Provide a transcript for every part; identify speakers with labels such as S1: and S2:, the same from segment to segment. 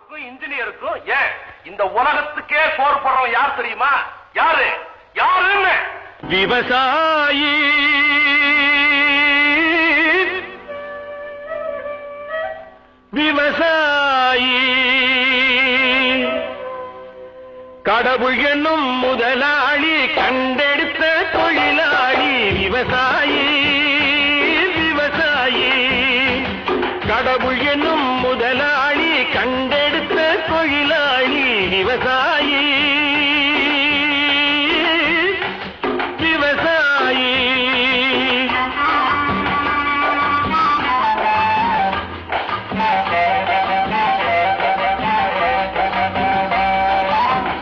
S1: டாக்டருக்கும் இன்ஜினியருக்கும் ஏன் இந்த உலகத்துக்கே சோறு போடுறவன் யார் தெரியுமா? யாரு யாருன்னு?
S2: விவசாயி. விவசாயி கடவுள் என்னும் முதலாளி கண்டெடுத்த தொழிலாளி விவசாயி. விவசாயி கடவுள் என்னும் முதலாளி கண்டெடுத்த தொழிலாளி விவசாயி. விவசாயி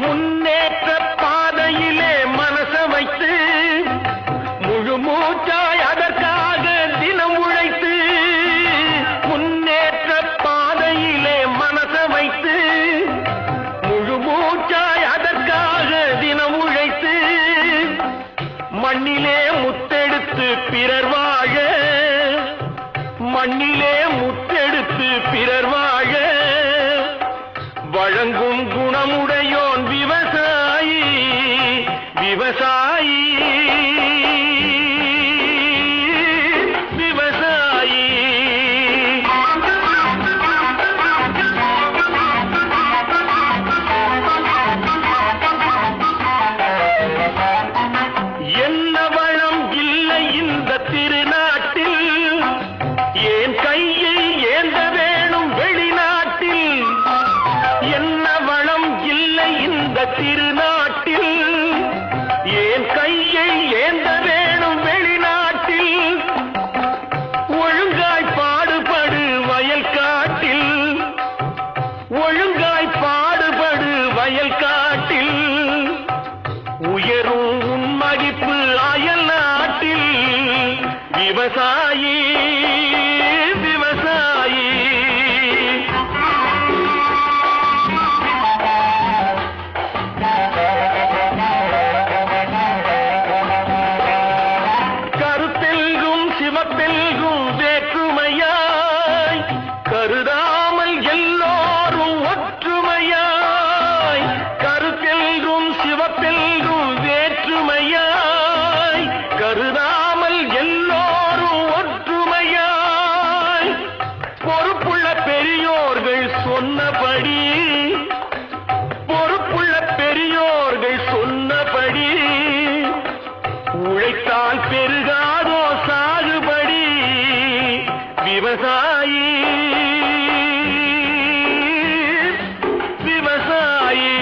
S2: முன்னேற்ற பாதையிலே மனச வைத்து முழு மூச்சாய் அதற்காக தினம் உழைத்து. முன்னேற்ற பாதையிலே மனச வைத்து முழு மூச்சாய் அதற்காக தினம் உழைத்து. மண்ணிலே முத்தெடுத்து பிறர் வாழ. மண்ணிலே முத்தெடுத்து பிறர் வாழ வழங்கும் குணமுடையோன் விவசாயி. விவசாயி. விவசாயி என்ன வளம் இல்லை இந்த திருநாட்டில், ஏன் கையை ஏந்த வேணும் வெளிநாட்டில். என்ன வளம் இல்லை இந்த திருநாட்டில், ஏன் கையை ஏந்த வேணும் வெளிநாட்டில். ஒழுங்காய் பாடுபடு வயல் காட்டில். ஒழுங்காய் பாடுபடு வயல் காட்டில். உயரும் உன் மதிப்பு அயல் நாட்டில். விவசாயி. விவசாயி கருத்தெல்கும் சிவப்பெல்கும் வேற்றுமையாய் கருதாமல் எல்லோரும் ஒற்றுமையாய். கருத்தெல்கும் சிவப்பெல்கும் வேற்றுமையாய் கருதாமல் எல்லோரும் ஒற்றுமையாய். பொறுப்புள்ள பெரியோர்கள் சொன்னபடி. பொறுப்புள்ள பெரியோர்கள் சொன்னபடி உழைத்தால் பெருகாதோ சாகுபடி. விவசாயி. விவசாயி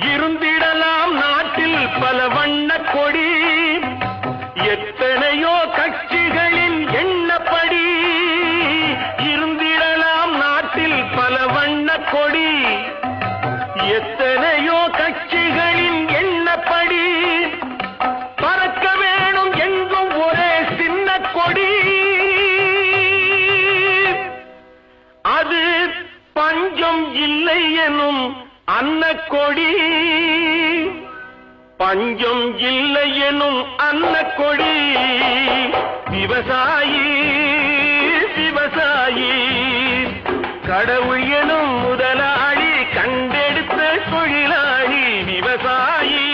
S2: இருந்திடலாம் நாட்டில் பல வண்ண கொடி. எத்தனையோ கட்சிகளின் எண்ணப்படி. இருந்திடலாம் நாட்டில் பல வண்ண கொடி. எத்தனையோ கட்சிகளின் எண்ணப்படி. பறக்க வேணும் எங்கும் ஒரே சின்ன கொடி. அது பஞ்சம் இல்லை எனும் அன்னக்கொடி. பஞ்சம் இல்லை எனும் அன்னக்கொடி. விவசாயி. விவசாயி கடவுள் எனும் முதலாளி கண்டெடுத்த தொழிலாளி. விவசாயி.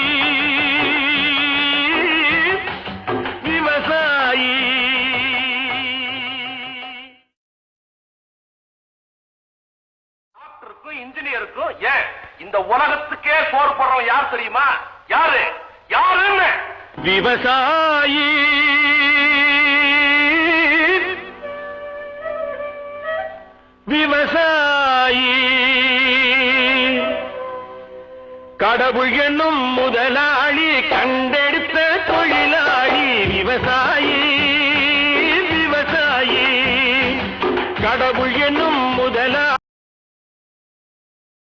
S2: விவசாயி
S1: டாக்டருக்கும் இன்ஜினியருக்கும் ஏன் இந்த உலகத்துக்கே சோறு போடுறவன் யார் தெரியுமா? யாரு யாருன்னு?
S2: விவசாயி. விவசாயி கடவுள் என்னும் முதலாளி கண்